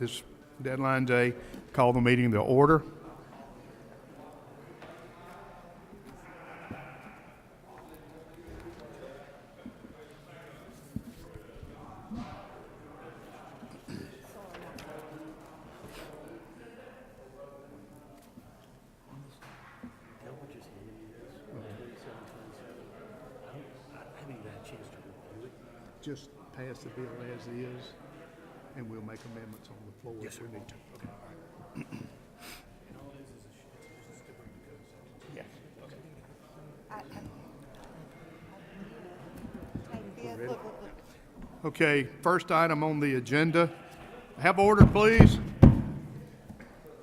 It's deadline day. Call the meeting to order. Just pass the bill as is, and we'll make amendments on the floor if we need to. Okay. Yeah. Okay, first item on the agenda. Have order, please.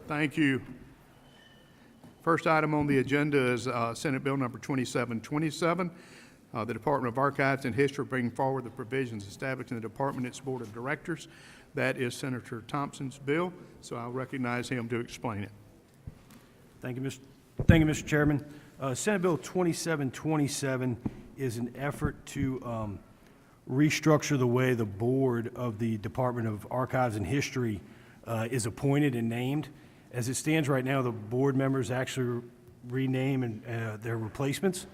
Thank you. First item on the agenda is Senate Bill number 2727. The Department of Archives and History bringing forward the provisions establishing the department and its board of directors. That is Senator Thompson's bill, so I'll recognize him to explain it. Thank you, Mr. Chairman. Senate Bill 2727 is an effort to restructure the way the board of the Department of Archives and History is appointed and named. As it stands right now, the board members actually rename their replacements,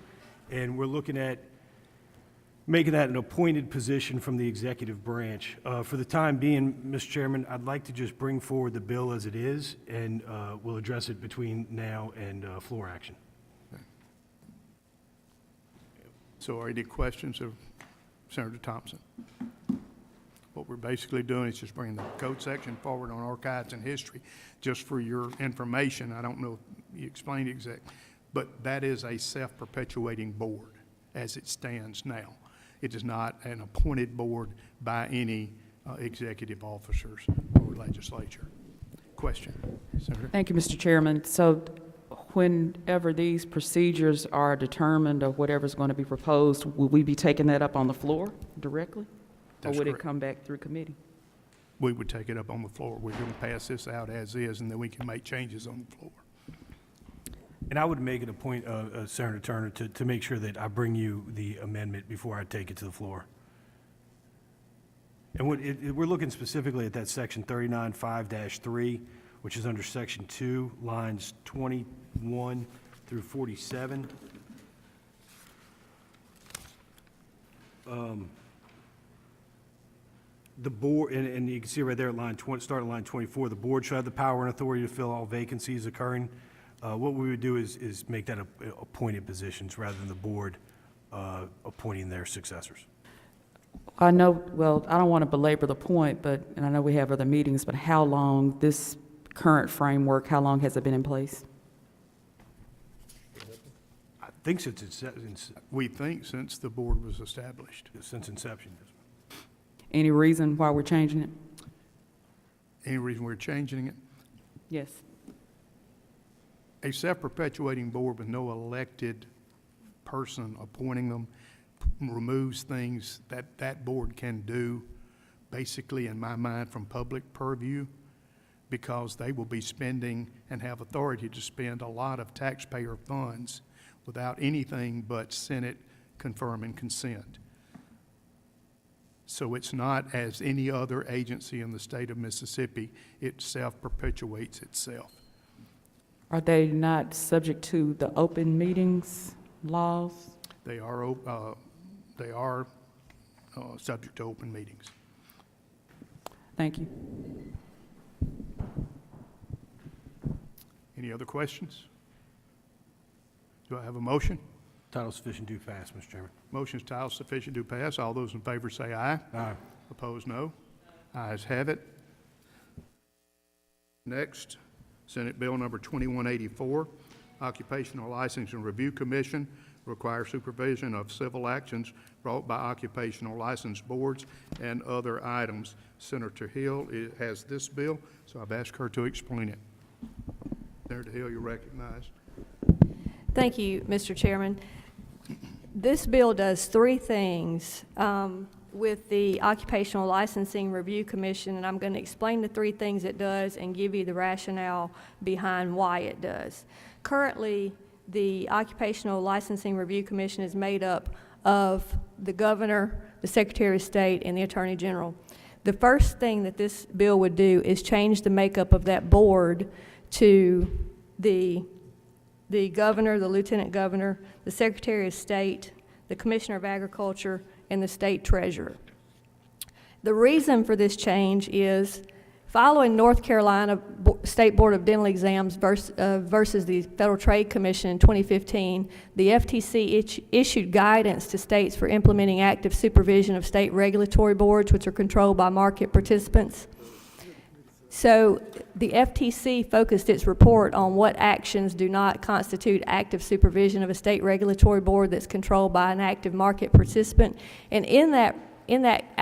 and we're looking at making that an appointed position from the executive branch. For the time being, Mr. Chairman, I'd like to just bring forward the bill as it is, and we'll address it between now and floor action. So are any questions of Senator Thompson? What we're basically doing is just bringing the code section forward on archives and history. Just for your information, I don't know if you explained exactly, but that is a self-perpetuating board as it stands now. It is not an appointed board by any executive officers or legislature. Question, Senator? Thank you, Mr. Chairman. So whenever these procedures are determined or whatever's going to be proposed, will we be taking that up on the floor directly? That's or would correct. it come back through committee? We would take it up on the floor. We're going to pass this out as is, and then we can make changes on the floor. And I would make it a point, Senator Turner, to make sure that I bring you the amendment before I take it to the floor. And we're looking specifically at that section 39.5-3, which is under section 2, lines 21 through 47. The board, and you can see right there at line 20, start at line 24, the board shall have the power and authority to fill all vacancies occurring. What we would do is make that appointed positions rather than the board appointing their successors. I know, well, I don't want to belabor the point, and I know we have other meetings, but how long this current framework, how long has it been in place? I think since We think since the board was established. inception. Any reason why we're changing it? Any reason we're changing it? Yes. A self-perpetuating board with no elected person appointing them removes things that that board can do, basically, in my mind, from public purview, because they will be spending and have authority to spend a lot of taxpayer funds without anything but Senate confirming consent. So it's not as any other agency in the state of Mississippi. It self-perpetuates itself. Are they not subject to the open meetings laws? They are subject to open meetings. Thank you. Any other questions? Do I have a motion? Title sufficient, do pass, Mr. Chairman. Motion is title sufficient to pass. All those in favor say aye. Aye. Opposed, no. Ayes have it. Next, Senate Bill number 2184, Occupational Licensing Review Commission requires supervision of civil actions brought by occupational license boards and other items. Senator Hill has this bill, so I've asked her to explain it. Senator Hill, you're recognized. Thank you, Mr. Chairman. This bill does three things with the Occupational Licensing Review Commission, and I'm going to explain the three things it does and give you the rationale behind why it does. Currently, the Occupational Licensing Review Commission is made up of the governor, the Secretary of State, and the Attorney General. The first thing that this bill would do is change the makeup of that board to the governor, the lieutenant governor, the secretary of state, the commissioner of agriculture, and the state treasurer. The reason for this change is following North Carolina State Board of Dental Exams versus the Federal Trade Commission in 2015, the FTC issued guidance to states for implementing active supervision of state regulatory boards, which are controlled by market participants. So the FTC focused its report on what actions do not constitute active supervision of a state regulatory board that's controlled by an active market participant. And in that, the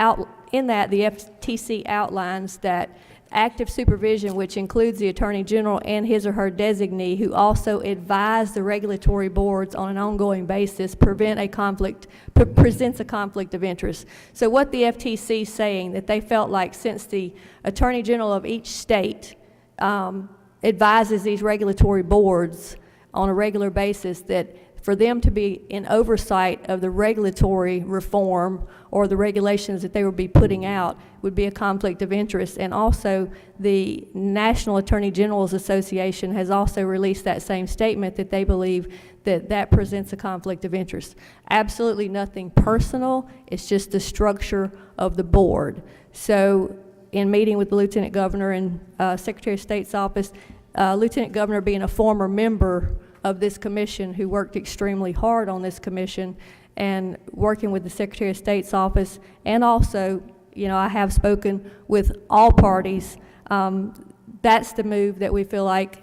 FTC outlines that active supervision, which includes the Attorney General and his or her designee, who also advise the regulatory boards on an ongoing basis, presents a conflict of interest. So what the FTC is saying, that they felt like since the Attorney General of each state advises these regulatory boards on a regular basis, that for them to be in oversight of the regulatory reform or the regulations that they would be putting out would be a conflict of interest. And also, the National Attorney General's Association has also released that same statement that they believe that that presents a conflict of interest. Absolutely nothing personal, it's just the structure of the board. So in meeting with the Lieutenant Governor and Secretary of State's office, Lieutenant Governor being a former member of this commission who worked extremely hard on this commission, and working with the Secretary of State's office, and also, you know, I have spoken with all parties. That's the move that we feel like,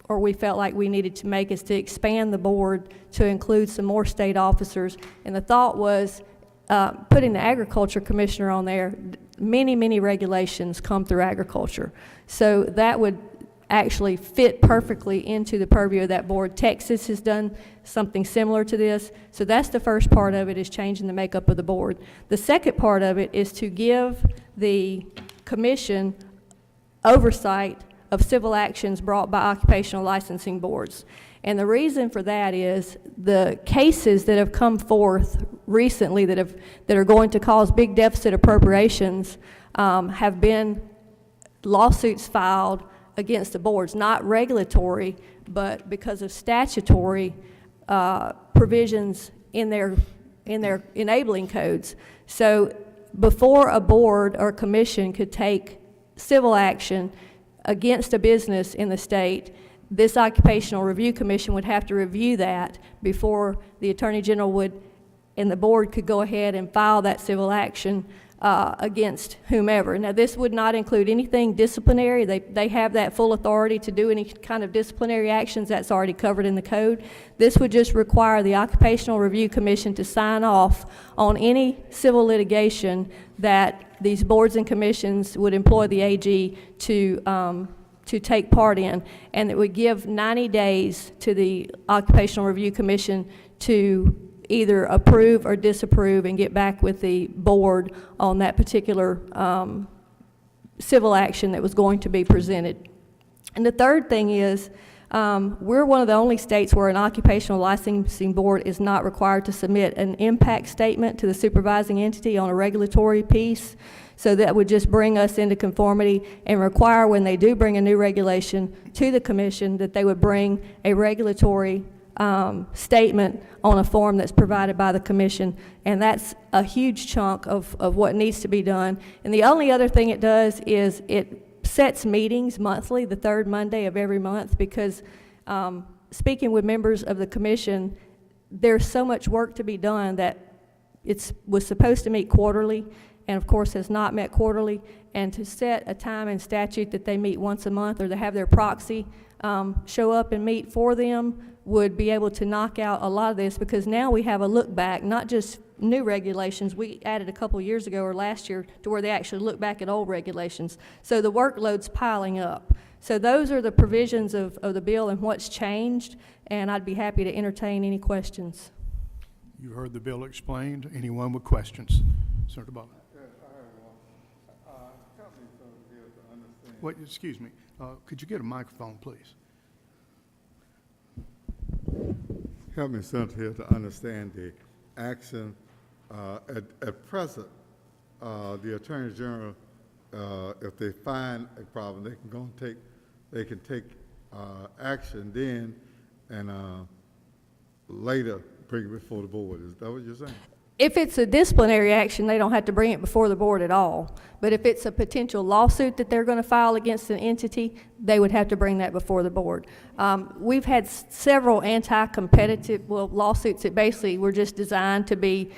or we felt like we needed to make, is to expand the board to include some more state officers. And the thought was putting the agriculture commissioner on there. Many regulations come through agriculture, so that would actually fit perfectly into the purview of that board. Texas has done something similar to this. So that's the first part of it, is changing the makeup of the board. The second part of it is to give the commission oversight of civil actions brought by occupational licensing boards. And the reason for that is the cases that have come forth recently that are going to cause big deficit appropriations have been lawsuits filed against the boards, not regulatory, but because of statutory provisions in their enabling codes. So before a board or commission could take civil action against a business in the state, this Occupational Review Commission would have to review that before the Attorney General would, and the board could go ahead and file that civil action against whomever. Now, this would not include anything disciplinary. They have that full authority to do any kind of disciplinary actions. That's already covered in the code. This would just require the Occupational Review Commission to sign off on any civil litigation that these boards and commissions would employ the AG to take part in, and it would give 90 days to the Occupational Review Commission to either approve or disapprove and get back with the board on that particular civil action that was going to be presented. And the third thing is, we're one of the only states where an occupational licensing board is not required to submit an impact statement to the supervising entity on a regulatory piece. So that would just bring us into conformity and require, when they do bring a new regulation to the commission, that they would bring a regulatory statement on a form that's provided by the commission. And that's a huge chunk of what needs to be done. And the only other thing it does is it sets meetings monthly, the third Monday of every month, because speaking with members of the commission, there's so much work to be done that it was supposed to meet quarterly, and of course has not met quarterly. And to set a time in statute that they meet once a month, or to have their proxy show up and meet for them, would be able to knock out a lot of this, because now we have a look back, not just new regulations. We added a couple years ago or last year to where they actually look back at old regulations. So the workload's piling up. So those are the provisions of the bill and what's changed, and I'd be happy to entertain any questions. You heard the bill explained. Anyone with questions? Senator Butler. Yes, I have one. Help me, Senator Hill, to understand. Wait, excuse me. Could you get a microphone, please? Help me, Senator Hill, to understand the action. At present, the Attorney General if they find a problem, they can take, action then and, later bring it before the board. Is that what you're saying? If it's a disciplinary action, they don't have to bring it before the board at all. But if it's a potential lawsuit that they're going to file against an entity, they would have to bring that before the board. We've had several anti-competitive, lawsuits that basically were just designed to be,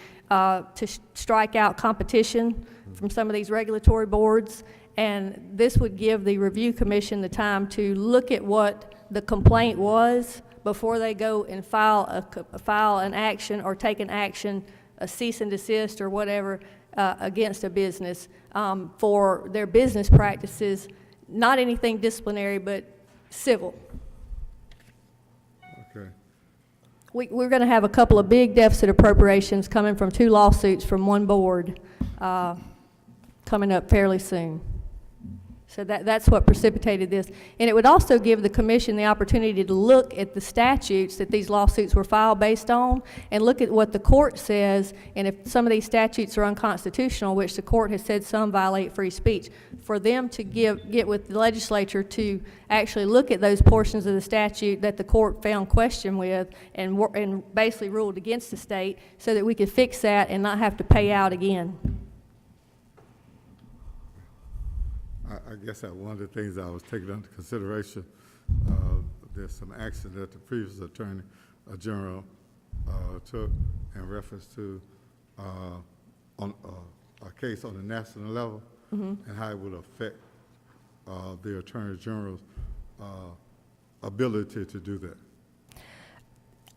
strike out competition from some of these regulatory boards. And this would give the review commission the time to look at what the complaint was before they go and file an action or take an action, a cease and desist or whatever, against a business for their business practices, not anything disciplinary, but civil. Okay. We're going to have a couple of big deficit appropriations coming from 2 lawsuits from one board coming up fairly soon. So that's what precipitated this. And it would also give the commission the opportunity to look at the statutes that these lawsuits were filed based on and look at what the court says, and if some of these statutes are unconstitutional, which the court has said some violate free speech, for them to get with the legislature to actually look at those portions of the statute that the court found question with and basically ruled against the state so that we could fix that and not have to pay out again. I guess that one of the things I was taking under consideration, there's some action that the previous attorney general took in reference to on a case on the national level and how it would affect the attorney general's ability to do that.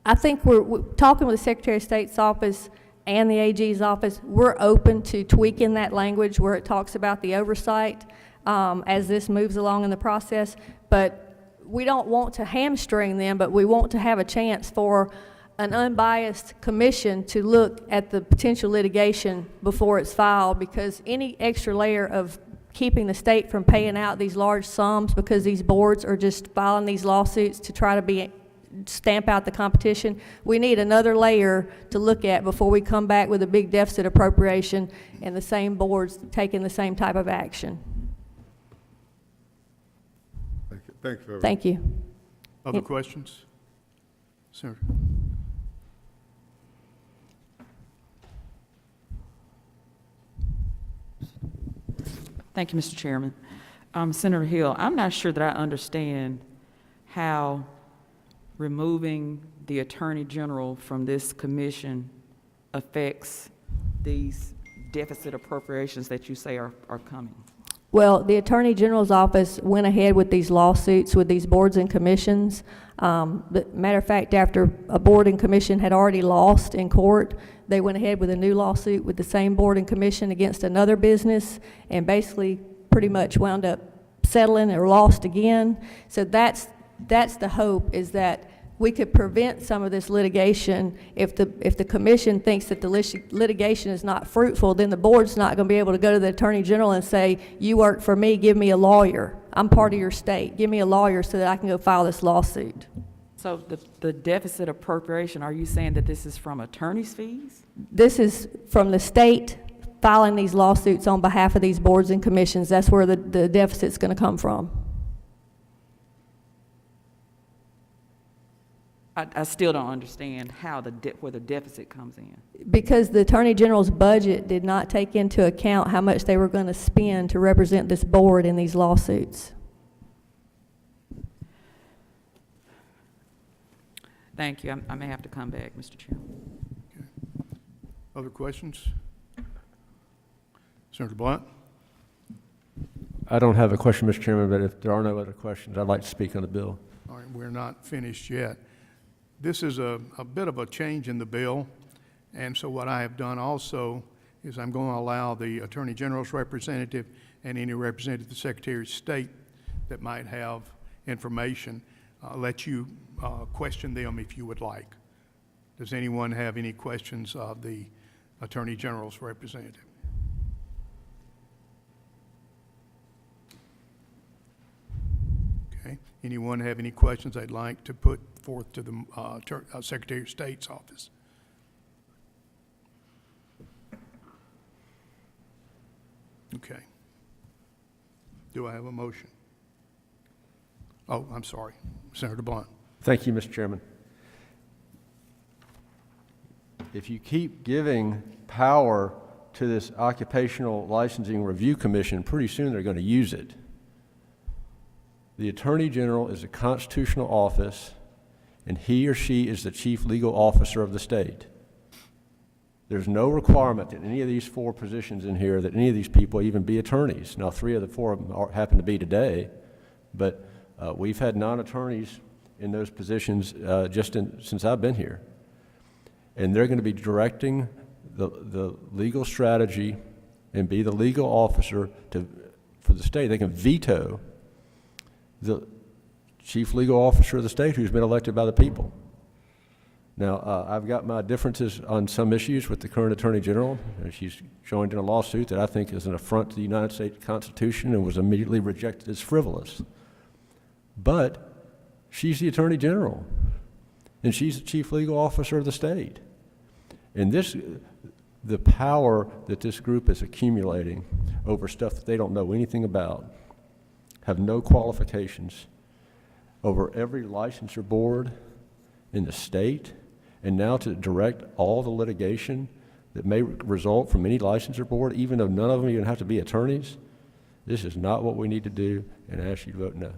I think we're talking with the Secretary of State's office and the AG's office. We're open to tweaking that language where it talks about the oversight as this moves along in the process, but we don't want to hamstring them, but we want to have a chance for an unbiased commission to look at the potential litigation before it's filed, because any extra layer of keeping the state from paying out these large sums because these boards are just filing these lawsuits to try to stamp out the competition, we need another layer to look at before we come back with a big deficit appropriation and the same boards taking the same type of action. Thank you very much. Thank you. Other questions? Senator? Thank you, Mr. Chairman. Senator Hill, I'm not sure that I understand how removing the Attorney General from this commission affects these deficit appropriations that you say are coming. Well, the Attorney General's office went ahead with these lawsuits with these boards and commissions. But matter of fact, after a board and commission had already lost in court, they went ahead with a new lawsuit with the same board and commission against another business and basically pretty much wound up settling or lost again. So that's the hope, is that we could prevent some of this litigation. If the commission thinks that the litigation is not fruitful, then the board's not going to be able to go to the Attorney General and say, you work for me, give me a lawyer. I'm part of your state. Give me a lawyer so that I can go file this lawsuit. So the deficit appropriation, are you saying that this is from attorney's fees? This is from the state filing these lawsuits on behalf of these boards and commissions. That's where the deficit's going to come from. I still don't understand how where the deficit comes in. Because the Attorney General's budget did not take into account how much they were going to spend to represent this board in these lawsuits. Thank you. I may have to come back, Mr. Chairman. Other questions? Senator Blunt? I don't have a question, Mr. Chairman, but if there are no other questions, I'd like to speak on the bill. All right, we're not finished yet. This is a bit of a change in the bill, and so what I have done also is I'm going to allow the Attorney General's representative and any representative of the Secretary of State that might have information, let you question them if you would like. Does anyone have any questions of the Attorney General's representative? Okay. Anyone have any questions they'd like to put forth to the Secretary of State's office? Okay. Do I have a motion? Oh, I'm sorry, Senator Blunt. Thank you, Mr. Chairman. If you keep giving power to this Occupational Licensing Review Commission, pretty soon they're going to use it. The Attorney General is a constitutional office, and he or she is the chief legal officer of the state. There's no requirement that any of these 4 positions in here, that any of these people even be attorneys. Now, 3 of the 4 of them happen to be today, but we've had non-attorneys in those positions since I've been here. And they're going to be directing the legal strategy and be the legal officer for the state. They can veto the chief legal officer of the state who's been elected by the people. Now, I've got my differences on some issues with the current Attorney General. She's joined in a lawsuit that I think is an affront to the United States Constitution and was immediately rejected as frivolous. But she's the Attorney General, and she's the chief legal officer of the state. And the power that this group is accumulating over stuff that they don't know anything about, have no qualifications, over every licensure board in the state, and now to direct all the litigation that may result from any licensure board, even though none of them even have to be attorneys, this is not what we need to do, and I ask you to vote no.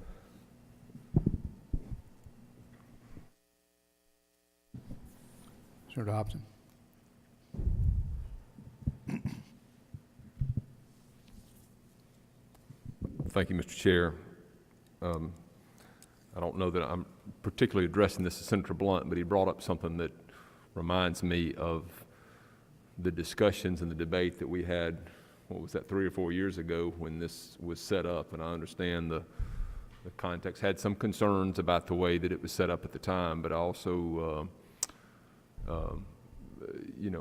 Senator Hobson. Thank you, Mr. Chair. I don't know that I'm particularly addressing this to Senator Blunt, but he brought up something that reminds me of the discussions and the debate that we had, what was that, 3 or 4 years ago when this was set up. And I understand the context had some concerns about the way that it was set up at the time, but I also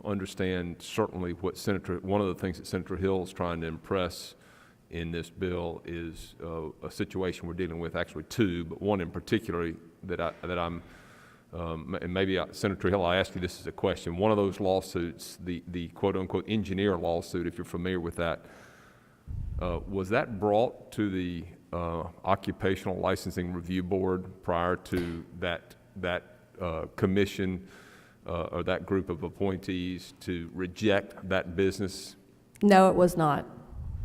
understand certainly what one of the things that Senator Hill is trying to impress in this bill is a situation we're dealing with, actually 2, but one in particular that I'm, and maybe Senator Hill, I ask you this as a question. One of those lawsuits, the quote-unquote engineer lawsuit, if you're familiar with that, was that brought to the Occupational Licensing Review Board prior to that commission or that group of appointees to reject that business? No, it was not.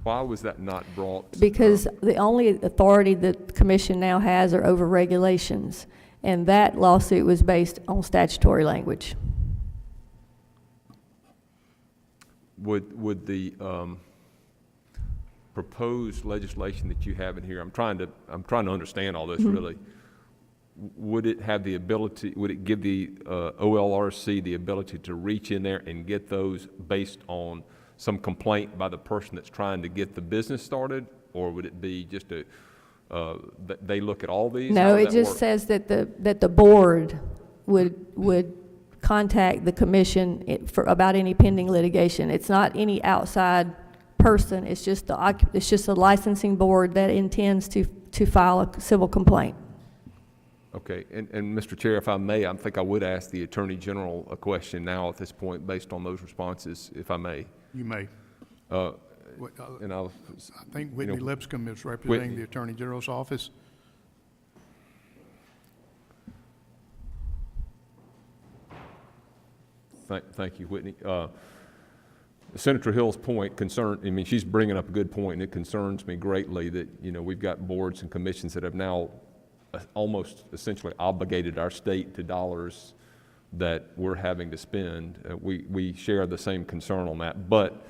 Why was that not brought? Because the only authority that the commission now has are over regulations, and that lawsuit was based on statutory language. Would the proposed legislation that you have in here, I'm trying to understand all this really. Would it have the ability, would it give the OLRC the ability to reach in there and get those based on some complaint by the person that's trying to get the business started? Or would it be just they look at all these? No, it just says that the board would contact the commission about any pending litigation. It's not any outside person. It's just a licensing board that intends to file a civil complaint. Okay, and Mr. Chair, if I may, I think I would ask the Attorney General a question now at this point based on those responses, if I may. You may. And I'll, I think Whitney know, Lipscomb is representing Whitney. the Attorney General's office. Thank you, Whitney. Senator Hill's point she's bringing up a good point, and it concerns me greatly that, we've got boards and commissions that have now almost essentially obligated our state to dollars that we're having to spend. We share the same concern on that, but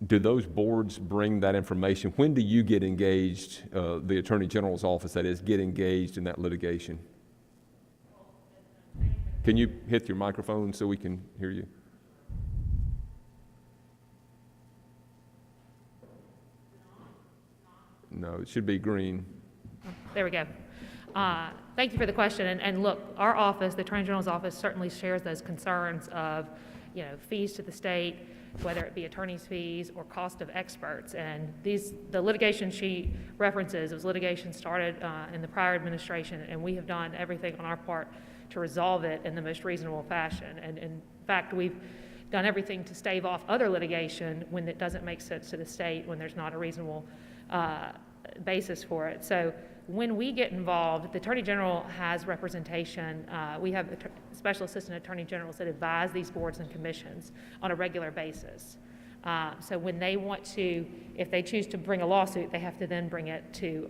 do those boards bring that information? When do you get engaged, the Attorney General's office, that is, get engaged in that litigation? Can you hit your microphone so we can hear you? No, it should be green. There we go. Thank you for the question. And look, our office, the Attorney General's office, certainly shares those concerns of, fees to the state, whether it be attorney's fees or cost of experts. And the litigation she references was litigation started in the prior administration, and we have done everything on our part to resolve it in the most reasonable fashion. And in fact, we've done everything to stave off other litigation when it doesn't make sense to the state, when there's not a reasonable basis for it. So when we get involved, the Attorney General has representation. We have Special Assistant Attorney Generals that advise these boards and commissions on a regular basis. So when they want to, if they choose to bring a lawsuit, they have to then bring it to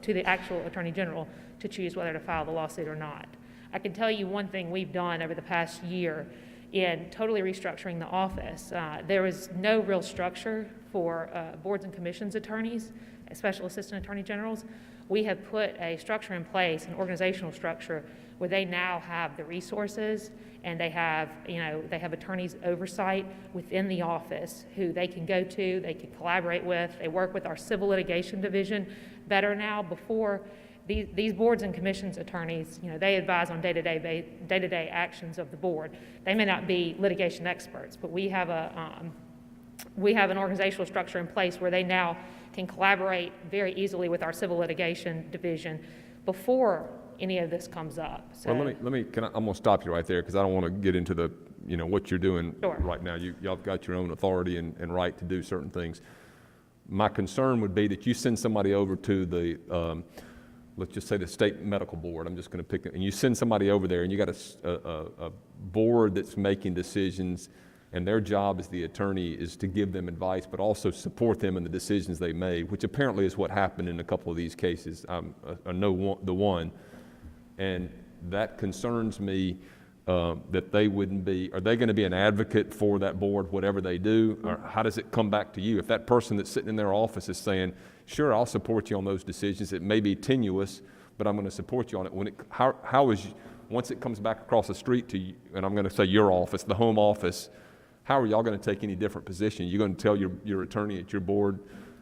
to the actual Attorney General to choose whether to file the lawsuit or not. I can tell you one thing we've done over the past year in totally restructuring the office. There was no real structure for boards and commissions attorneys, special assistant attorney generals. We have put a structure in place, an organizational structure, where they now have the resources and they have, they have attorneys oversight within the office who they can go to, they can collaborate with. They work with our civil litigation division better now. Before, these boards and commissions attorneys, they advise on day-to-day actions of the board. They may not be litigation experts, but we have an organizational structure in place where they now can collaborate very easily with our civil litigation division before any of this comes up. So, Well, I'm gonna stop you right there, because I don't want to get into the, what you're doing Sure. right now. Y'all have got your own authority and right to do certain things. My concern would be that you send somebody over to the, let's just say the state medical board, I'm just gonna pick it, and you send somebody over there and you got a board that's making decisions, and their job as the attorney is to give them advice, but also support them in the decisions they made, which apparently is what happened in a couple of these cases. I know the one. And that concerns me, that they wouldn't be, are they going to be an advocate for that board, whatever they do? Or how does it come back to you? If that person that's sitting in their office is saying, sure, I'll support you on those decisions, it may be tenuous, but I'm going to support you on it. Once it comes back across the street to you, and I'm going to say your office, the home office, how are y'all going to take any different position? You're going to tell your attorney at your board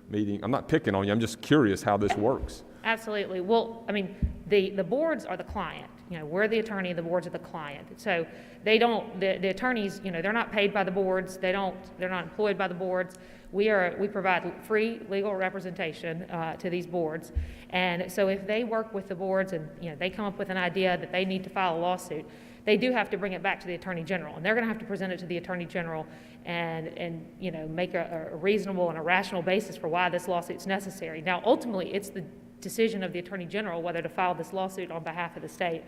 meeting? I'm not picking on you, I'm just curious how this works. absolutely. Well, I mean, the boards are the client. We're the attorney, the boards are the client. So they don't, the attorneys, they're not paid by the boards. They're not employed by the boards. We provide free legal representation to these boards. And so if they work with the boards and, they come up with an idea that they need to file a lawsuit, they do have to bring it back to the Attorney General, and they're going to have to present it to the Attorney General and make a reasonable and a rational basis for why this lawsuit's necessary. Now, ultimately, it's the decision of the Attorney General whether to file this lawsuit on behalf of the state.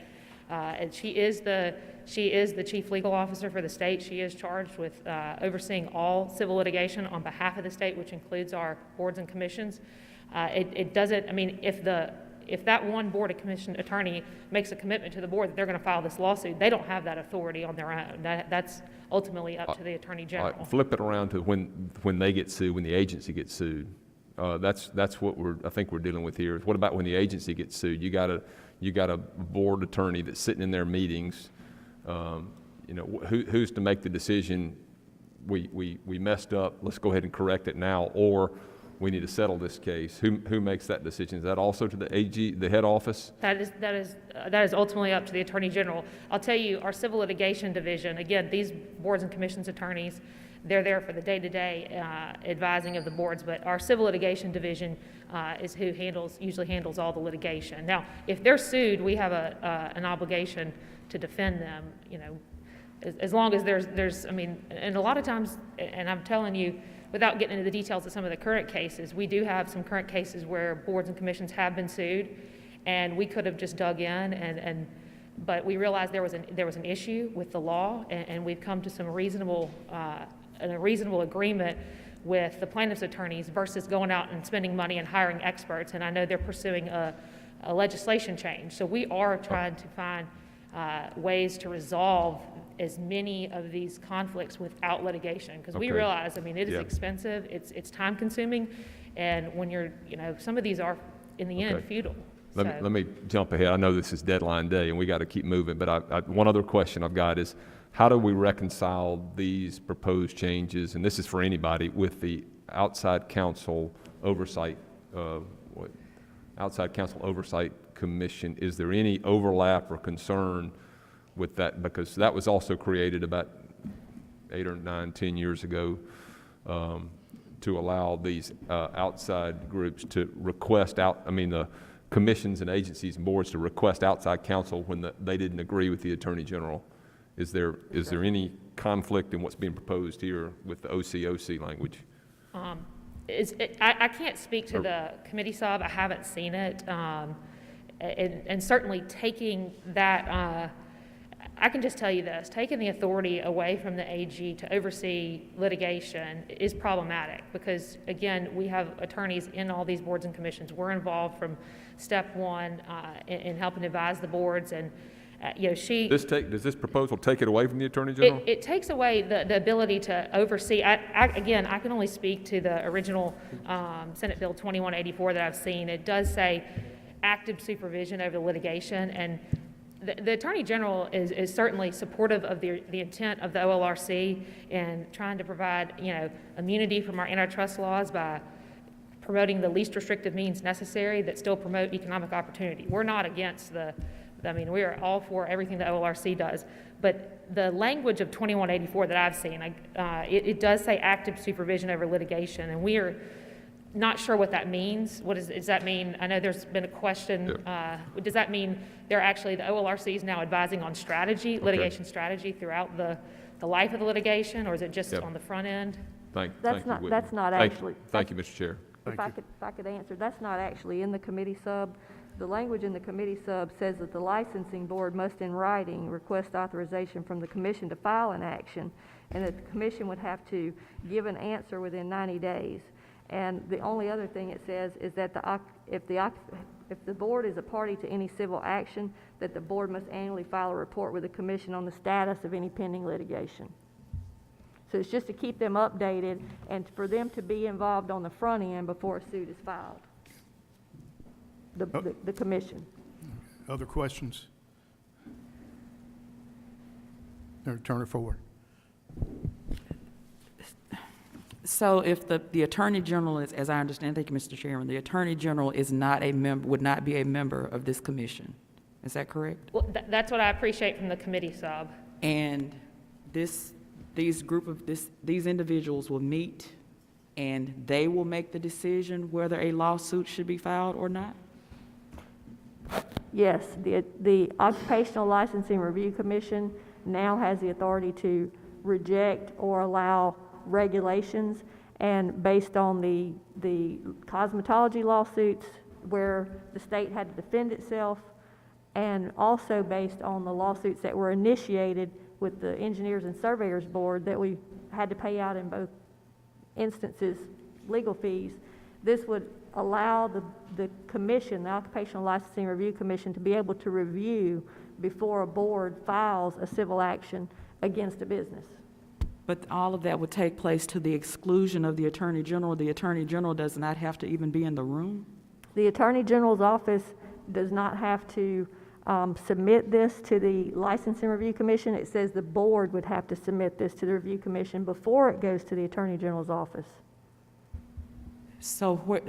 And she is the chief legal officer for the state. She is charged with overseeing all civil litigation on behalf of the state, which includes our boards and commissions. It doesn't, I mean, if that one board of commission attorney makes a commitment to the board that they're going to file this lawsuit, they don't have that authority on their own. That's ultimately up to the Attorney General. All right, flip it around to when they get sued, when the agency gets sued. That's what I think we're dealing with here. What about when the agency gets sued? You got a board attorney that's sitting in their meetings. Who's to make the decision? We messed up. Let's go ahead and correct it now, or we need to settle this case. Who makes that decision? Is that also to the AG, the head office? That is ultimately up to the Attorney General. I'll tell you, our civil litigation division, again, these boards and commissions attorneys, they're there for the day-to-day advising of the boards, but our civil litigation division is who usually handles all the litigation. Now, if they're sued, we have an obligation to defend them, as long as there's, I mean, and a lot of times, and I'm telling you, without getting into the details of some of the current cases, we do have some current cases where boards and commissions have been sued, and we could have just dug in, but we realized there was an issue with the law, and we've come to some reasonable agreement with the plaintiff's attorneys versus going out and spending money and hiring experts. And I know they're pursuing a legislation change. So we are trying to find ways to resolve as many of these conflicts without litigation, because we Okay. realize, I mean, it is Yeah. expensive, it's time consuming, and when you're, some of these are in the end Okay. futile. Let me jump ahead. I know this is deadline day and we got to keep moving, but one other question I've got is, how do we reconcile these proposed changes, and this is for anybody, with the outside counsel oversight, outside counsel oversight commission? Is there any overlap or concern with that? Because that was also created about 8 or 9, 10 years ago, to allow these outside groups to request the commissions and agencies and boards to request outside counsel when they didn't agree with the Attorney General. Is there any conflict in what's being proposed here with the OCOC language? I can't speak to the committee sub, I haven't seen it. And certainly taking that, I can just tell you this, taking the authority away from the AG to oversee litigation is problematic because, again, we have attorneys in all these boards and commissions. We're involved from step one in helping advise the boards, and does this proposal take it away from the Attorney General? It takes away the ability to oversee. Again, I can only speak to the original Senate Bill 2184 that I've seen. It does say active supervision over litigation, and the Attorney General is certainly supportive of the intent of the OLRC in trying to provide, immunity from our antitrust laws by promoting the least restrictive means necessary that still promote economic opportunity. We're not against we are all for everything the OLRC does, but the language of 2184 that I've seen, it does say active supervision over litigation, and we are not sure what that means. Does that mean, I know there's been a question, does that mean the OLRC is now advising on strategy, litigation strategy throughout the life of the litigation, or is it just on the front end? Thank you, That's Whitney. not Thank- actually. Thank you, Mr. Chair. If I could answer, that's not actually in the committee sub. The language in the committee sub says that the licensing board must in writing request authorization from the commission to file an action, and that the commission would have to give an answer within 90 days. And the only other thing it says is that if the board is a party to any civil action, that the board must annually file a report with the commission on the status of any pending litigation. So it's just to keep them updated and for them to be involved on the front end before a suit is filed. The commission. Other questions? Senator Turner Ford. So if the Attorney General is, as I understand, thank you, Mr. Chairman, the Attorney General is not a member, would not be a member of this commission. Is that correct? Well, that's what I appreciate from the committee sub. And these individuals will meet and they will make the decision whether a lawsuit should be filed or not? Yes, the Occupational Licensing Review Commission now has the authority to reject or allow regulations, and based on the cosmetology lawsuits where the state had to defend itself, and also based on the lawsuits that were initiated with the Engineers and Surveyors Board that we had to pay out in both instances legal fees, this would allow the commission, the Occupational Licensing Review Commission, to be able to review before a board files a civil action against a business. But all of that would take place to the exclusion of the Attorney General. The Attorney General does not have to even be in the room? The Attorney General's office does not have to submit this to the Licensing Review Commission. It says the board would have to submit this to the Review Commission before it goes to the Attorney General's office. So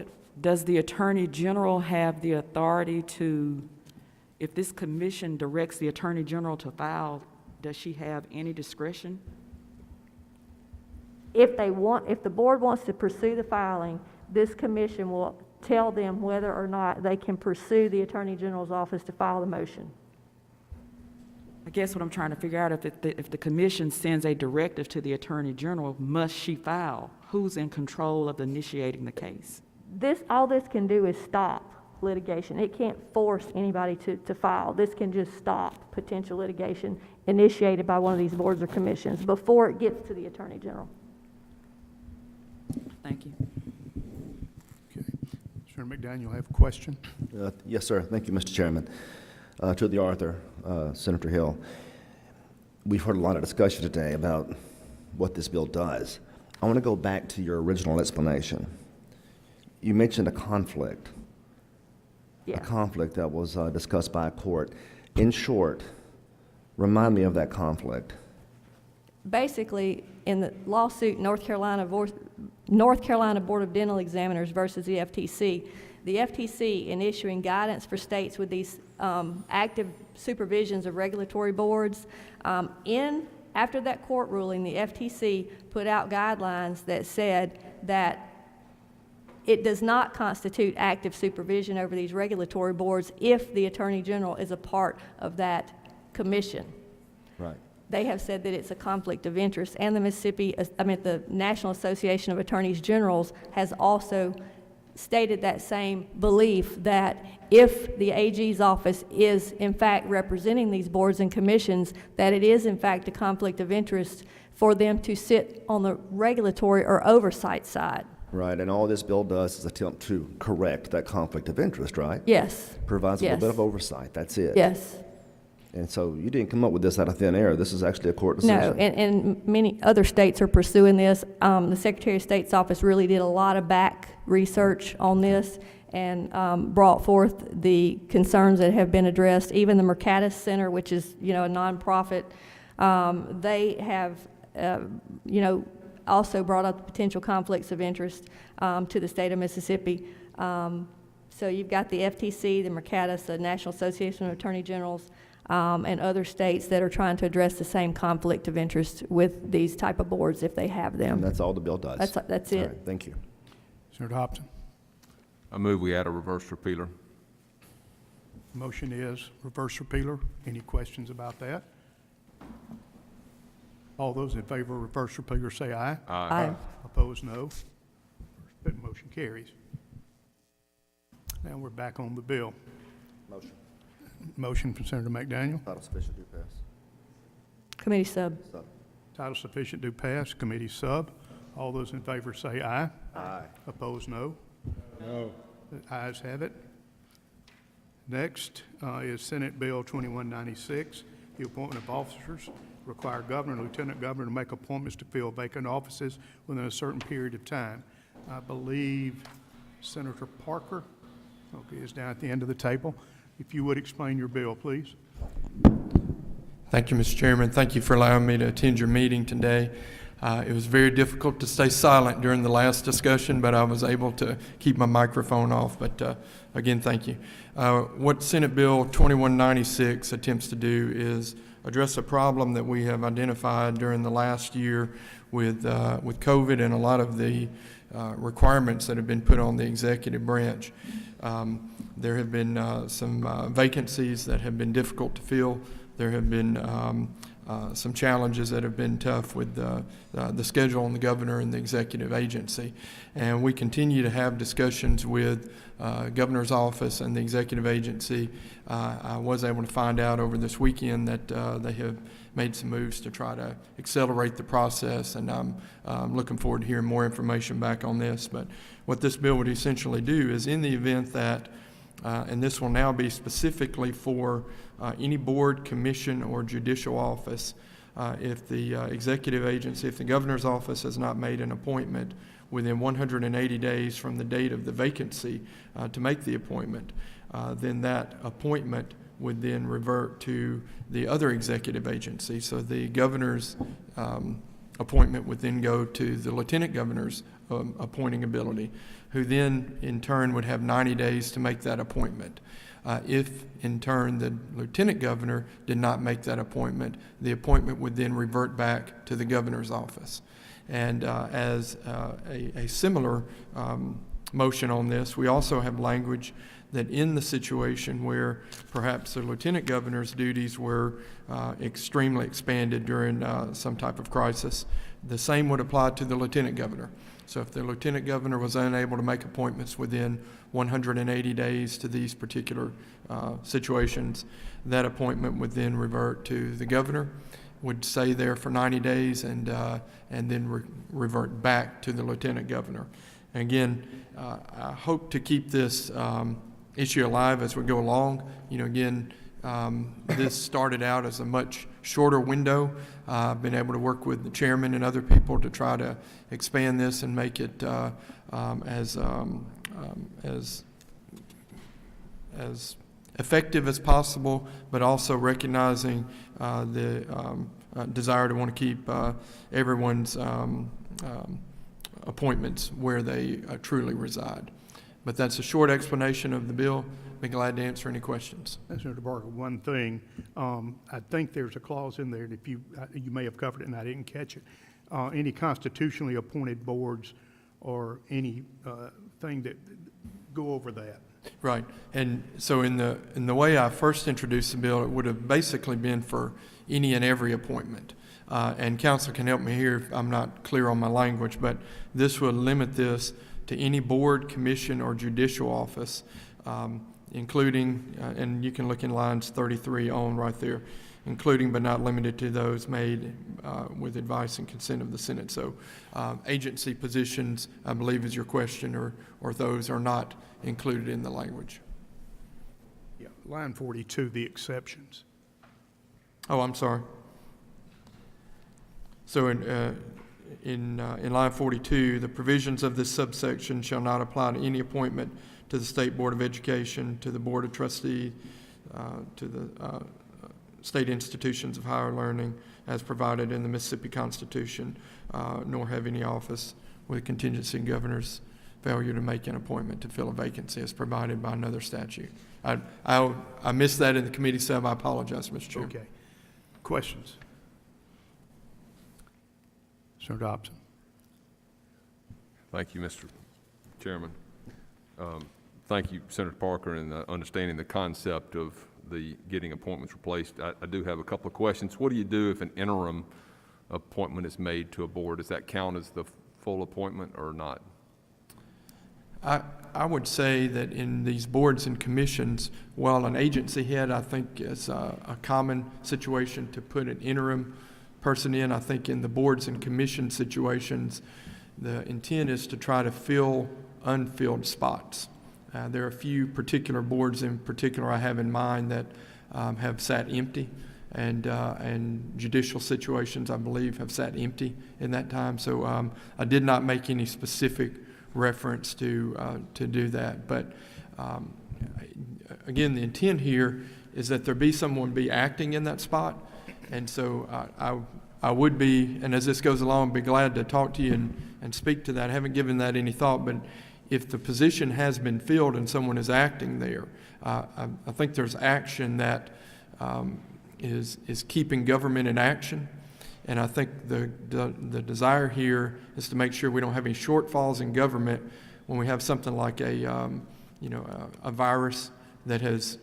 does the Attorney General have the authority to, if this commission directs the Attorney General to file, does she have any discretion? If the board wants to pursue the filing, this commission will tell them whether or not they can pursue the Attorney General's office to file the motion. I guess what I'm trying to figure out, if the commission sends a directive to the Attorney General, must she file? Who's in control of initiating the case? All this can do is stop litigation. It can't force anybody to file. This can just stop potential litigation initiated by one of these boards or commissions before it gets to the Attorney General. Thank you. Okay. Senator McDaniel, have a question? Yes, sir. Thank you, Mr. Chairman. To the author, Senator Hill, we've heard a lot of discussion today about what this bill does. I want to go back to your original explanation. You mentioned a conflict. Yeah. A conflict that was discussed by a court. In short, remind me of that conflict. Basically, in the lawsuit, North Carolina Board of Dental Examiners versus the FTC in issuing guidance for states with these active supervisions of regulatory boards. After that court ruling, the FTC put out guidelines that said that it does not constitute active supervision over these regulatory boards if the Attorney General is a part of that commission. Right. they have said that it's a conflict of interest, and the National Association of Attorneys Generals has also stated that same belief, that if the AG's office is in fact representing these boards and commissions, that it is in fact a conflict of interest for them to sit on the regulatory or oversight side. Right, and all this bill does is attempt to correct that conflict of interest, right? Yes. Provides a little bit Yes. of oversight, that's it. Yes. And so you didn't come up with this out of thin air. This is actually a court decision. No, and many other states are pursuing this. The Secretary of State's office really did a lot of back research on this and brought forth the concerns that have been addressed. Even the Mercatus Center, which is, a nonprofit, they have, also brought up the potential conflicts of interest to the state of Mississippi. So you've got the FTC, the Mercatus, the National Association of Attorney Generals, and other states that are trying to address the same conflict of interest with these type of boards if they have And them. that's all the bill does. That's All it. right, thank you. Senator Hobson. I move we add a reverse repealer. Motion is reverse repealer. Any questions about that? All those in favor of reverse repealer say aye. Aye. Opposed, no. That motion carries. Now we're back on the bill. Motion. Motion from Senator McDaniel. Title sufficient, do pass. Committee sub. Sub. Title sufficient, do pass. Committee sub. All those in favor say aye. Aye. Opposed, no. No. The ayes have it. Next is Senate Bill 2196, the appointment of officers. Require governor and lieutenant governor to make appointments to fill vacant offices within a certain period of time. I believe Senator Parker, is down at the end of the table. If you would explain your bill, please. Thank you, Mr. Chairman. Thank you for allowing me to attend your meeting today. It was very difficult to stay silent during the last discussion, but I was able to keep my microphone off. But again, thank you. What Senate Bill 2196 attempts to do is address a problem that we have identified during the last year with COVID and a lot of the requirements that have been put on the executive branch. There have been some vacancies that have been difficult to fill. There have been some challenges that have been tough with the schedule on the governor and the executive agency. And we continue to have discussions with governor's office and the executive agency. I was able to find out over this weekend that they have made some moves to try to accelerate the process, and I'm looking forward to hearing more information back on this. But what this bill would essentially do is, in the event that, and this will now be specifically for any board, commission, or judicial office, if the executive agency, if the governor's office has not made an appointment within 180 days from the date of the vacancy to make the appointment, then that appointment would then revert to the other executive agency. So the governor's appointment would then go to the lieutenant governor's appointing ability, who then in turn would have 90 days to make that appointment. If in turn the lieutenant governor did not make that appointment, the appointment would then revert back to the governor's office. And as a similar motion on this, we also have language that in the situation where perhaps the lieutenant governor's duties were extremely expanded during some type of crisis, the same would apply to the lieutenant governor. So if the lieutenant governor was unable to make appointments within 180 days to these particular situations, that appointment would then revert to the governor, would stay there for 90 days, and then revert back to the lieutenant governor. And again, I hope to keep this issue alive as we go along. This started out as a much shorter window. I've been able to work with the chairman and other people to try to expand this and make it as effective as possible, but also recognizing the desire to want to keep everyone's appointments where they truly reside. But that's a short explanation of the bill. Be glad to answer any questions. Senator Barker, one thing, I think there's a clause in there, and if you may have covered it and I didn't catch it. Any constitutionally appointed boards or any thing that go over that. Right, and so in the way I first introduced the bill, it would have basically been for any and every appointment. And council can help me here if I'm not clear on my language, but this would limit this to any board, commission, or judicial office, including, and you can look in lines 33 on right there, including but not limited to those made with advice and consent of the Senate. So agency positions, I believe is your question, or those are not included in the language. Yeah, line 42, the exceptions. Oh, I'm sorry. So in line 42, the provisions of this subsection shall not apply to any appointment to the State Board of Education, to the Board of Trustees, to the state institutions of higher learning as provided in the Mississippi Constitution, nor have any office with contingency in governor's failure to make an appointment to fill a vacancy as provided by another statute. I missed that in the committee sub. I apologize, Mr. Chair. Okay. Questions? Senator Hobson. Thank you, Mr. Chairman. Thank you, Senator Parker, in understanding the concept of the getting appointments replaced. I do have a couple of questions. What do you do if an interim appointment is made to a board? Does that count as the full appointment or not? I would say that in these boards and commissions, while an agency head, I think, is a common situation to put an interim person in, I think in the boards and commission situations, the intent is to try to fill unfilled spots. There are a few particular boards in particular I have in mind that have sat empty, and judicial situations, I believe, have sat empty in that time. So I did not make any specific reference to do that. But again, the intent here is that there be someone be acting in that spot. And so I would be, and as this goes along, be glad to talk to you and speak to that. I haven't given that any thought, but if the position has been filled and someone is acting there, I think there's action that is keeping government in action. And I think the desire here is to make sure we don't have any shortfalls in government when we have something like a virus that has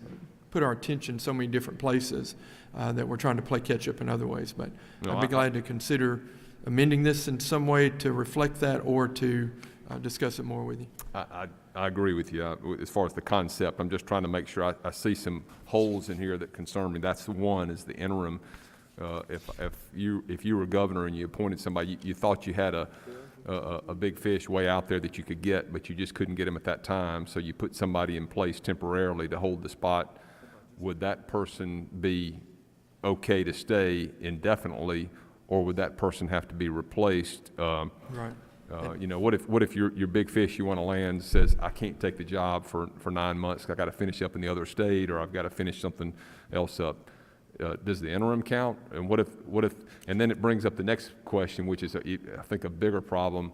put our attention so many different places that we're trying to play catch up in other ways. But No, I'd be glad to consider amending this in some way to reflect that or to discuss it more with you. I agree with you. As far as the concept, I'm just trying to make sure I see some holes in here that concern me. That's the one, is the interim. If you were governor and you appointed somebody, you thought you had a big fish way out there that you could get, but you just couldn't get him at that time, so you put somebody in place temporarily to hold the spot. Would that person be okay to stay indefinitely, or would that person have to be replaced? Right. What if your big fish you want to land says, I can't take the job for 9 months, I got to finish up in the other state, or I've got to finish something else up? Does the interim count? And what if, and then it brings up the next question, which is, I think, a bigger problem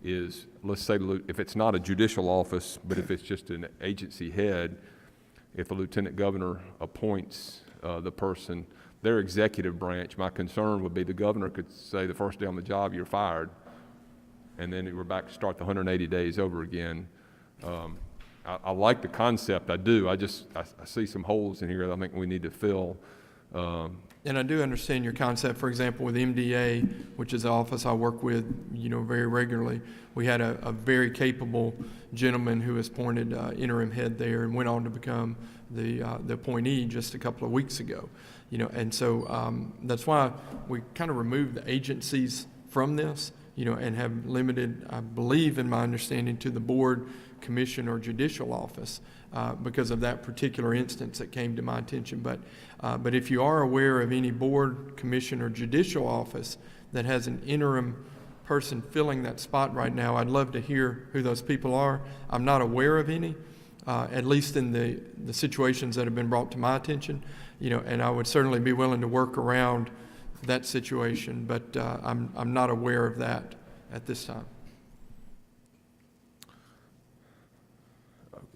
is, let's say, if it's not a judicial office, but if it's just an agency head, if the lieutenant governor appoints the person, their executive branch, my concern would be the governor could say the first day on the job, you're fired, and then we're back to start the 180 days over again. I like the concept, I do. I see some holes in here that I think we need to fill. And I do understand your concept. For example, with MDA, which is the office I work with, very regularly, we had a very capable gentleman who was appointed interim head there and went on to become the appointee just a couple of weeks ago. And so that's why we kind of removed the agencies from this, and have limited, I believe, in my understanding, to the board, commission, or judicial office because of that particular instance that came to my attention. But if you are aware of any board, commission, or judicial office that has an interim person filling that spot right now, I'd love to hear who those people are. I'm not aware of any, at least in the situations that have been brought to my attention, and I would certainly be willing to work around that situation, but I'm not aware of that at this time.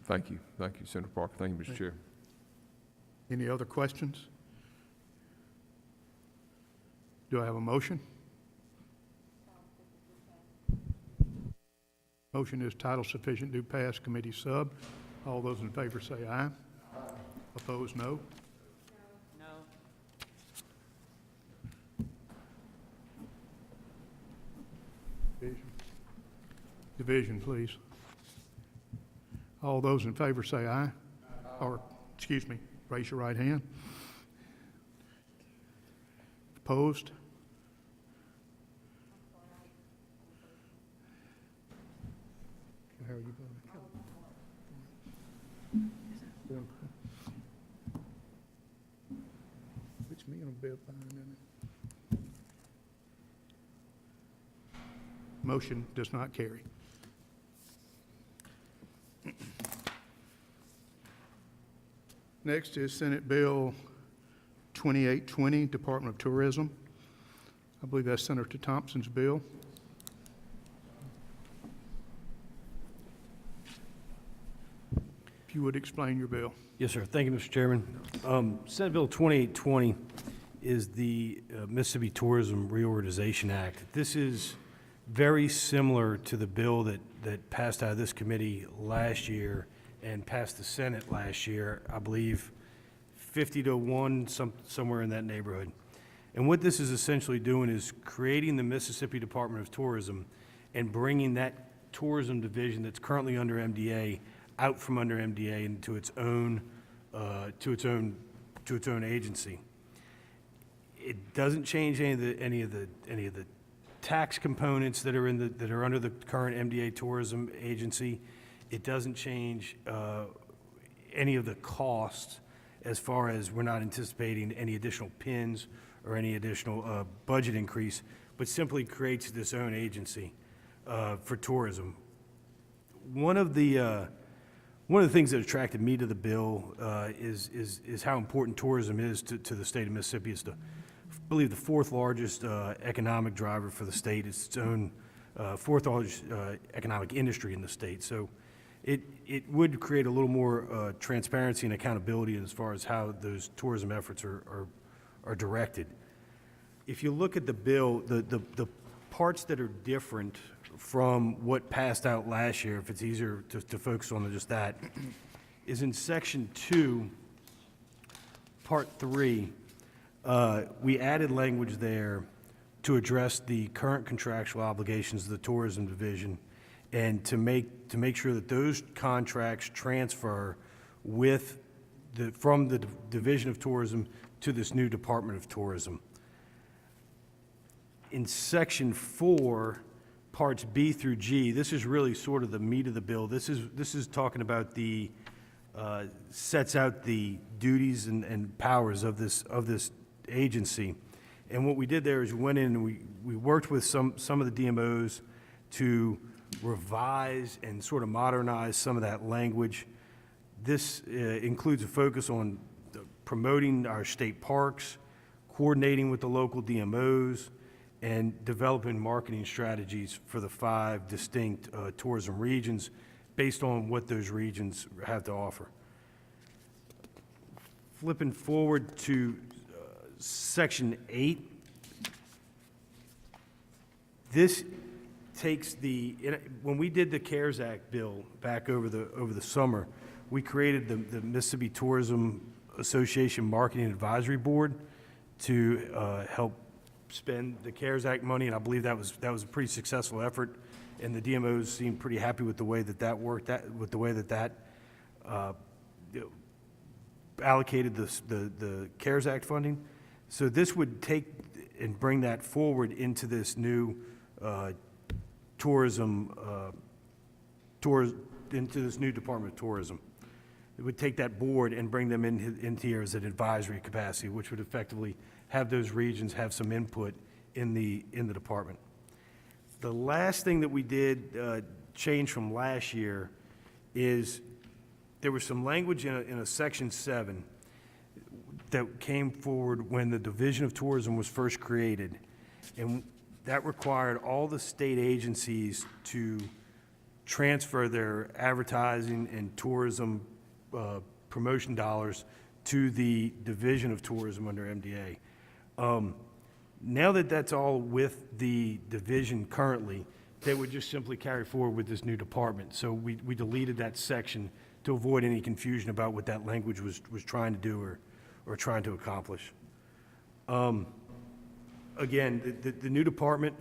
Thank you, Senator Parker. Thank you, Mr. Chair. Any other questions? Do I have a motion? Motion is title sufficient, do pass, committee sub. All those in favor say aye. Opposed, no. No. Division, please. All those in favor say aye. Or, excuse me, raise your right hand. Opposed? How are you voting? Which me on bill fine, isn't it? Motion does not carry. Next is Senate Bill 2820, Department of Tourism. I believe that's Senator Thompson's bill. If you would explain your bill. Yes, sir. Thank you, Mr. Chairman. Senate Bill 2820 is the Mississippi Tourism Reorganization Act. This is very similar to the bill that passed out of this committee last year and passed the Senate last year, I believe 50-1, somewhere in that neighborhood. And what this is essentially doing is creating the Mississippi Department of Tourism and bringing that tourism division that's currently under MDA out from under MDA into its own agency. It doesn't change any of the tax components that are under the current MDA tourism agency. It doesn't change any of the costs, as far as we're not anticipating any additional PINs or any additional budget increase, but simply creates this own agency for tourism. One of the things that attracted me to the bill is how important tourism is to the state of Mississippi. It's I believe the fourth largest economic driver for the state. It's its own fourth largest economic industry in the state. So it would create a little more transparency and accountability as far as how those tourism efforts are directed. If you look at the bill, the parts that are different from what passed out last year, if it's easier to focus on just that, is in Section 2, Part 3, we added language there to address the current contractual obligations of the tourism division and to make sure that those contracts transfer from the Division of Tourism to this new Department of Tourism. In Section 4, Parts B through G, this is really sort of the meat of the bill. This is talking about sets out the duties and powers of this agency. And what we did there is we went in and we worked with some of the DMOs to revise and sort of modernize some of that language. This includes a focus on promoting our state parks, coordinating with the local DMOs, and developing marketing strategies for the 5 distinct tourism regions based on what those regions have to offer. Flipping forward to Section 8, this takes when we did the CARES Act bill back over the summer, we created the Mississippi Tourism Association Marketing Advisory Board to help spend the CARES Act money, and I believe that was a pretty successful effort, and the DMOs seemed pretty happy with the way that worked, with the way that allocated the CARES Act funding. So this would take and bring that forward into this new into this new Department of Tourism. It would take that board and bring them into here as an advisory capacity, which would effectively have those regions have some input in the department. The last thing that we did change from last year is there was some language in a Section 7 that came forward when the Division of Tourism was first created, and that required all the state agencies to transfer their advertising and tourism promotion dollars to the Division of Tourism under MDA. Now that that's all with the division currently, they would just simply carry forward with this new department. So we deleted that section to avoid any confusion about what that language was trying to do or trying to accomplish. Again, the new department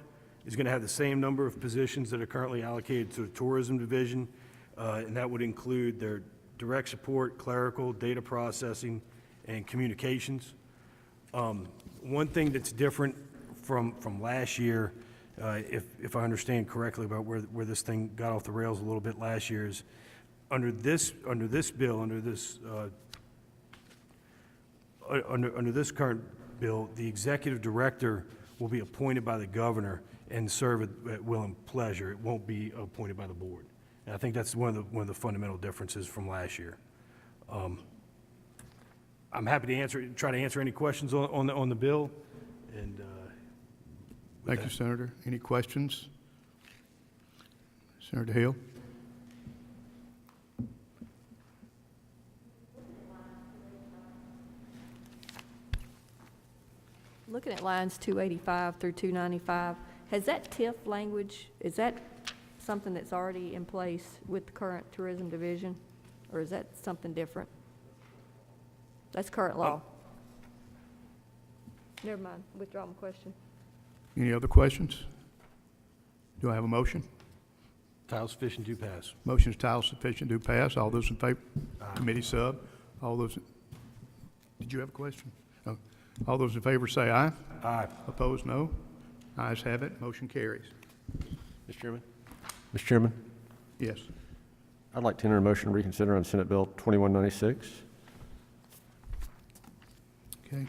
is going to have the same number of positions that are currently allocated to the tourism division, and that would include their direct support, clerical, data processing, and communications. One thing that's different from last year, if I understand correctly about where this thing got off the rails a little bit last year, is under this bill, under this current bill, the executive director will be appointed by the governor and serve at will and pleasure. It won't be appointed by the board. And I think that's one of the fundamental differences from last year. I'm happy to try to answer any questions on the bill. And Thank you, Senator. Any questions? Senator Hill? Looking at lines 285 through 295, has that TIF language, is that something that's already in place with the current tourism division? Or is that something different? That's current law. Never mind, withdraw my question. Any other questions? Do I have a motion? title sufficient to pass. Motion is title sufficient to pass. All those in favor? Committee sub. All those, did you have a question? No. All those in favor say aye. Aye. Opposed, no. Ayes have it. Motion carries. Mr. Chairman? Mr. Chairman, Yes. I'd like to enter a motion to reconsider on Senate Bill 2196. Okay.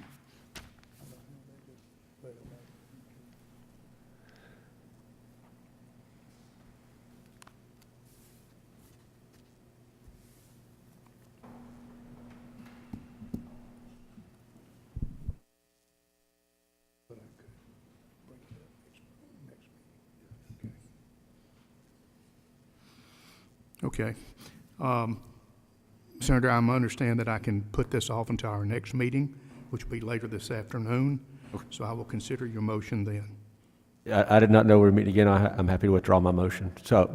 Okay. Senator, I understand that I can put this off until our next meeting, which will be later this afternoon. So I will consider your motion then. I did not know we were meeting again. I'm happy to withdraw my motion. So,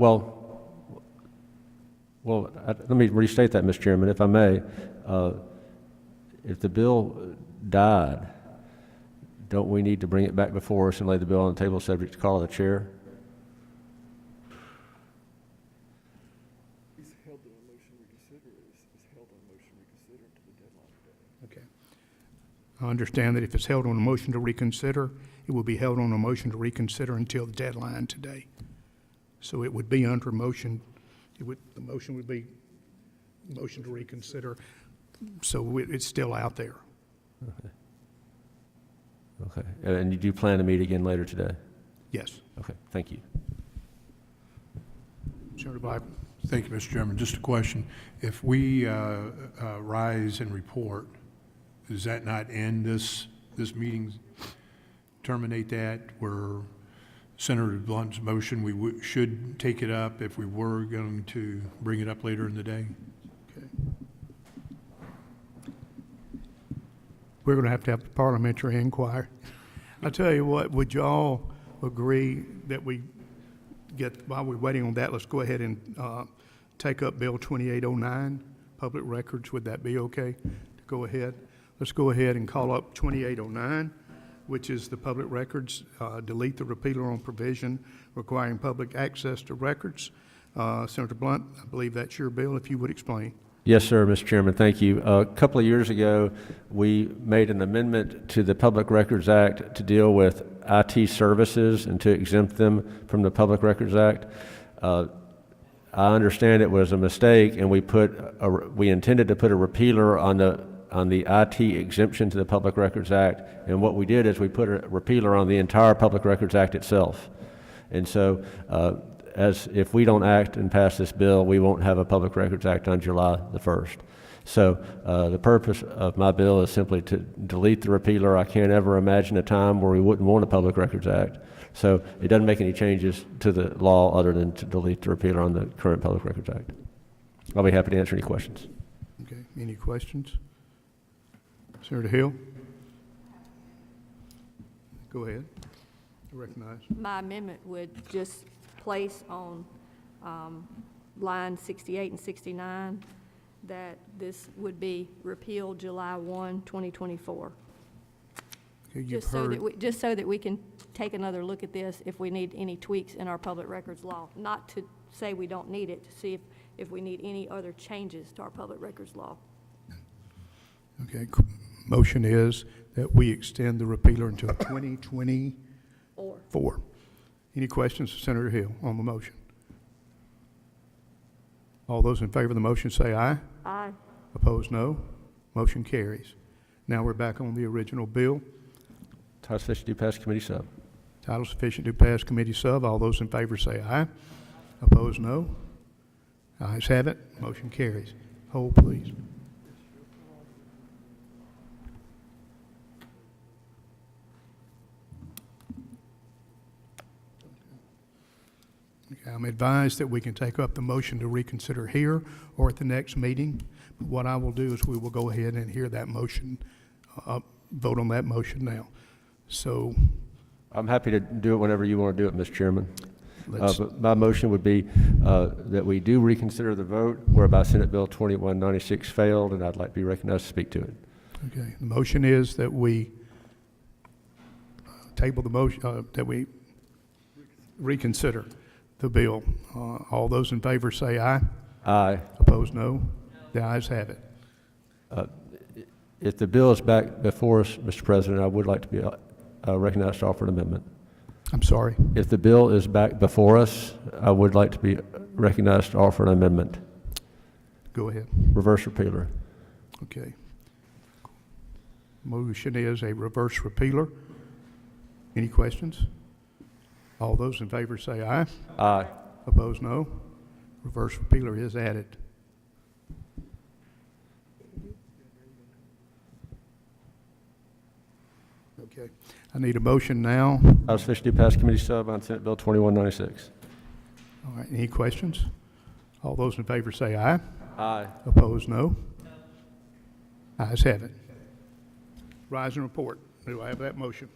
let me restate that, Mr. Chairman, if I may. If the bill died, don't we need to bring it back before us and lay the bill on the table subject to call of the chair? Okay. I understand that if it's held on a motion to reconsider, it will be held on a motion to reconsider until the deadline today. So it would be under motion, the motion would be motion to reconsider, so it's still out there. Okay. And you do plan to meet again later today? Yes. Okay, thank you. Senator Blyden. Thank you, Mr. Chairman. Just a question. If we rise and report, does that not end this meeting, terminate that, where Senator Blunt's motion, we should take it up if we were going to bring it up later in the day? Okay. We're going to have a parliamentary inquiry. I tell you what, would you all agree that we get, while we're waiting on that, let's go ahead and take up Bill 2809, public records. Would that be okay to go ahead? Let's go ahead and call up 2809, which is the public records, delete the repealer on provision requiring public access to records. Senator Blunt, I believe that's your bill, if you would explain. Yes, sir, Mr. Chairman, thank you. A couple of years ago, we made an amendment to the Public Records Act to deal with IT services and to exempt them from the Public Records Act. I understand it was a mistake, and we intended to put a repealer on the IT exemption to the Public Records Act, and what we did is we put a repealer on the entire Public Records Act itself. And so, as if we don't act and pass this bill, we won't have a Public Records Act on July the 1st. So the purpose of my bill is simply to delete the repealer. I can't ever imagine a time where we wouldn't want a Public Records Act. So it doesn't make any changes to the law other than to delete the repealer on the current Public Records Act. I'll be happy to answer any questions. Okay, any questions? Senator Hill? Go ahead. I recognize. My amendment would just place on line 68 and 69, that this would be repealed July 1, 2024. Okay, you've Just so that heard, just so that we can take another look at this if we need any tweaks in our public records law. Not to say we don't need it, to see if we need any other changes to our public records law. okay, motion is that we extend the repealer until 2024. Any questions of Senator Hill on the motion? All those in favor of the motion say aye. Aye. Opposed, no. Motion carries. Now we're back on the original bill. Title sufficient to pass committee sub. Title sufficient to pass committee sub. All those in favor say aye. Opposed, no. Ayes have it. Motion carries. Hold, please. Okay, I'm advised that we can take up the motion to reconsider here or at the next meeting. But what I will do is we will go ahead and hear that motion, vote on that motion now. So I'm happy to do it whenever you want to do it, Mr. Chairman. let's, But my motion would be that we do reconsider the vote whereby Senate Bill 2196 failed, and I'd like to be recognized to speak to it. okay, the motion is that we table the motion, that we reconsider the bill. All those in favor say aye. Aye. Opposed, no. The ayes have it. If the bill is back before us, Mr. President, I would like to be recognized to offer an amendment. I'm sorry. If the bill is back before us, I would like to be recognized to offer an amendment. Go ahead. Reverse repealer. Okay. Motion is a reverse repealer. Any questions? All those in favor say aye. Aye. Opposed, no. Reverse repealer is added. Okay. I need a motion now. Title sufficient to pass committee sub on Senate Bill 2196. All right, any questions? All those in favor say aye. Aye. Opposed, no. Ayes have it. Rise and report. Do I have that motion?